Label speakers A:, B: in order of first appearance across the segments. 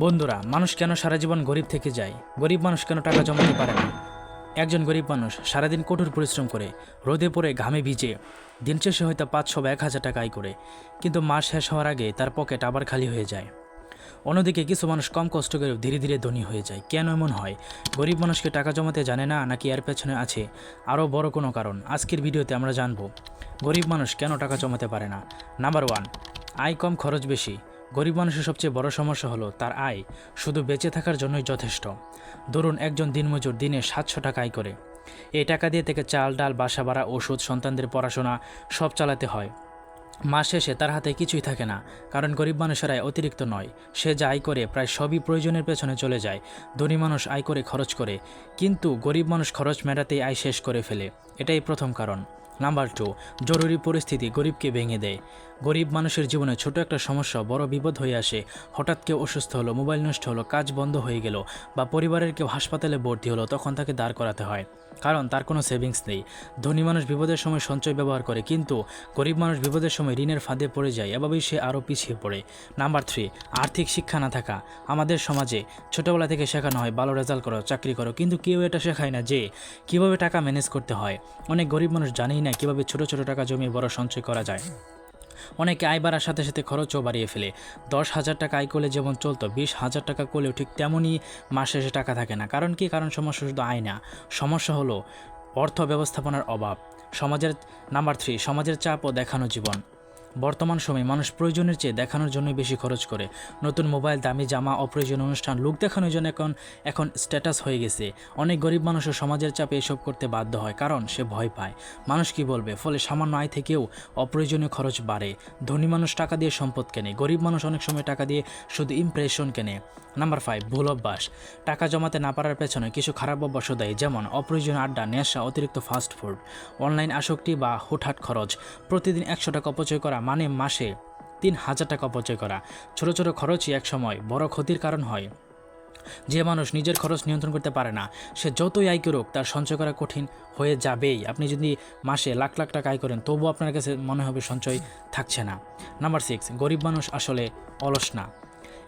A: বন্ধুরা, মানুষ কেন সারা জীবন গরিব থেকে যায়? গরিব মানুষ কেন টাকা জমাতে পারে না? একজন গরিব মানুষ সারাদিন কঠোর পরিশ্রম করে, রোদে পড়ে ঘামে ভিজে, দিন শেষে হয়তো 500 বা 1000 টাকা আয় করে, কিন্তু মাস শেষ হওয়ার আগে তার পকেট আবার খালি হয়ে যায়। অন্যদিকে কিছু মানুষ কম কষ্ট করেও ধীরে ধীরে ধনী হয়ে যায়। কেন এমন হয়? গরিব মানুষকে টাকা জমাতে জানে না, নাকি এর পেছনে আছে আরও বড় কোনো কারণ? আজকের ভিডিওতে আমরা জানব গরিব মানুষ কেন টাকা জমাতে পারে না। নাম্বার 1, আয় কম খরচ বেশি। গরিব মানুষের সবচেয়ে বড় সমস্যা হলো তার আয় শুধু বেঁচে থাকার জন্যই যথেষ্ট। ধরুন একজন দিনমজুর দিনে 700 টাকা আয় করে। এই টাকা দিয়ে থেকে চাল ডাল, বাসা ভাড়া, ওষুধ, সন্তানদের পড়াশোনা সব চালাতে হয়। মাস শেষে তার হাতে কিছুই থাকে না, কারণ গরিব মানুষের আয় অতিরিক্ত নয়। সে যা আয় করে প্রায় সবই প্রয়োজনের পেছনে চলে যায়। ধনী মানুষ আয় করে খরচ করে, কিন্তু গরিব মানুষ খরচ মেটাতেই আয় শেষ করে ফেলে। এটাই প্রথম কারণ। নাম্বার 2, জরুরি পরিস্থিতি গরিবকে ভেঙে দেয়। গরিব মানুষের জীবনে ছোট একটা সমস্যা বড় বিপদ হয়ে আসে। হঠাৎ কেউ অসুস্থ হলো, মোবাইল নষ্ট হলো, কাজ বন্ধ হয়ে গেল, বা পরিবারের কেউ হাসপাতালে ভর্তি হলো, তখন তাকে দাঁড় করাতে হয়, কারণ তার কোনো সেভিংস নেই। ধনী মানুষ বিপদের সময় সঞ্চয় ব্যবহার করে, কিন্তু গরিব মানুষ বিপদের সময় ঋণের ফাঁদে পড়ে যায়। এভাবেই সে আরও পিছিয়ে পড়ে। নাম্বার 3, আর্থিক শিক্ষা না থাকা। আমাদের সমাজে ছোটোবেলা থেকে শেখানো হয় ভালো রেজাল্ট করো, চাকরি করো, কিন্তু কেউ এটা শেখায় না যে কীভাবে টাকা ম্যানেজ করতে হয়। অনেক গরিব মানুষ জানেই না কীভাবে ছোট ছোট টাকা জমিয়ে বড় সঞ্চয় করা যায়। অনেকে আয় বাড়ার সাথে সাথে খরচও বাড়িয়ে ফেলে। 10,000 টাকা আয় করলে যেমন চলতো, 20,000 টাকা করলেও ঠিক তেমনই মাস শেষে টাকা থাকে না। কারণ কি? কারণ সমস্যা শুধু আয় না, সমস্যা হলো অর্থ ব্যবস্থাপনার অভাব। নাম্বার 3, সমাজের চাপ ও দেখানো জীবন। বর্তমান সময়ে মানুষ প্রয়োজনের চেয়ে দেখানোর জন্যই বেশি খরচ করে। নতুন মোবাইল, দামি জামা, অপ্রয়োজনীয় অনুষ্ঠান, লোক দেখানোর জন্য এখন স্ট্যাটাস হয়ে গেছে। অনেক গরিব মানুষও সমাজের চাপে এসব করতে বাধ্য হয়, কারণ সে ভয় পায় মানুষ কি বলবে। ফলে সামান্য আয় থেকেও অপ্রয়োজনীয় খরচ বাড়ে। ধনী মানুষ টাকা দিয়ে সম্পদ কেনে, গরিব মানুষ অনেক সময় টাকা দিয়ে শুধু ইমপ্রেশন কেনে। নাম্বার 5, ভুল অভ্যাস। টাকা জমাতে না পারার পেছনে কিছু খারাপ অভ্যাস দেয়, যেমন অপ্রয়োজনীয় আড্ডা, নেশা, অতিরিক্ত ফাস্ট ফুড, অনলাইন আসক্তি বা হুটহাট খরচ। প্রতিদিন 100 টাকা অপচয় করা মানে মাসে 3,000 টাকা অপচয় করা। ছোট ছোট খরচই একসময় বড় ক্ষতির কারণ হয়। যে মানুষ নিজের খরচ নিয়ন্ত্রণ করতে পারে না, সে যতই আয় করুক তার সঞ্চয় করা কঠিন হয়ে যাবেই। আপনি যদি মাসে লাখ লাখ টাকা আয় করেন, তবুও আপনার কাছে মনে হবে সঞ্চয় থাকছে না। নাম্বার 6, গরিব মানুষ আসলে অলস না।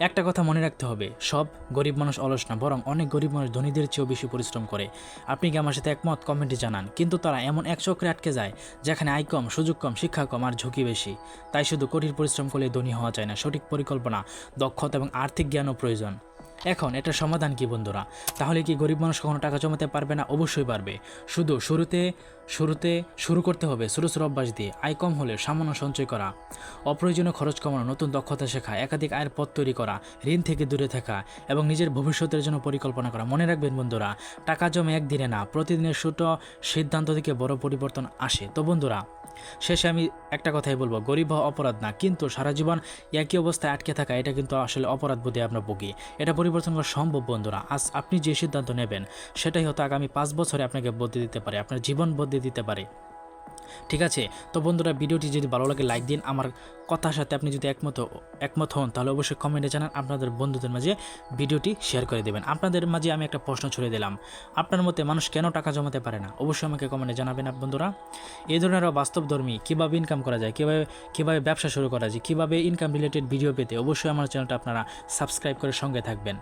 A: একটা কথা মনে রাখতে হবে, সব গরিব মানুষ অলস না, বরং অনেক গরিব মানুষ ধনীদের চেয়েও বেশি পরিশ্রম করে। আপনি কি আমার সাথে একমত? কমেন্টে জানান। কিন্তু তারা এমন এক চক্রে আটকে যায় যেখানে আয় কম, সুযোগ কম, শিক্ষা কম আর ঝুঁকি বেশি। তাই শুধু কঠিন পরিশ্রম করলে ধনী হওয়া যায় না, সঠিক পরিকল্পনা, দক্ষতা এবং আর্থিক জ্ঞানও প্রয়োজন। এখন এটার সমাধান কি বন্ধুরা? তাহলে কি গরিব মানুষ কখনো টাকা জমাতে পারবে না? অবশ্যই পারবে। শুধু শুরু করতে হবে ছোটো ছোটো অভ্যাস দিয়ে। আয় কম হলে সামান্য সঞ্চয় করা, অপ্রয়োজনীয় খরচ কমানো, নতুন দক্ষতা শেখা, একাধিক আয়ের পথ তৈরি করা, ঋণ থেকে দূরে থাকা এবং নিজের ভবিষ্যতের জন্য পরিকল্পনা করা। মনে রাখবেন বন্ধুরা, টাকা জমে একদিনে না, প্রতিদিনের ছোট সিদ্ধান্ত থেকে বড় পরিবর্তন আসে। তো বন্ধুরা, শেষে আমি একটা কথাই বলবো, গরিব হওয়া অপরাধ না, কিন্তু সারা জীবন একই অবস্থায় আটকে থাকা, এটা কিন্তু আসলে অপরাধ বোধে আমরা ভুগি। এটা পরিবর্তন করা সম্ভব বন্ধুরা। আজ আপনি যে সিদ্ধান্ত নেবেন, সেটাই হয়তো আগামী 5 বছরে আপনাকে বদলে দিতে পারে, আপনার জীবন বদলে দিতে পারে। ঠিক আছে? তো বন্ধুরা, ভিডিওটি যদি ভালো লাগে লাইক দিন। আমার কথার সাথে আপনি যদি একমত হন, তাহলে অবশ্যই কমেন্টে জানান। আপনাদের বন্ধুদের মাঝে ভিডিওটি শেয়ার করে দেবেন। আপনাদের মাঝে আমি একটা প্রশ্ন ছুড়ে দিলাম, আপনার মতে মানুষ কেন টাকা জমাতে পারে না? অবশ্যই আমাকে কমেন্টে জানাবেন বন্ধুরা। এই ধরনের বাস্তবধর্মী কীভাবে ইনকাম করা যায়, কীভাবে ব্যবসা শুরু করা যায়, কীভাবে ইনকাম রিলেটেড ভিডিও পেতে অবশ্যই আমার চ্যানেলটা আপনারা সাবস্ক্রাইব করে সঙ্গে থাকবেন।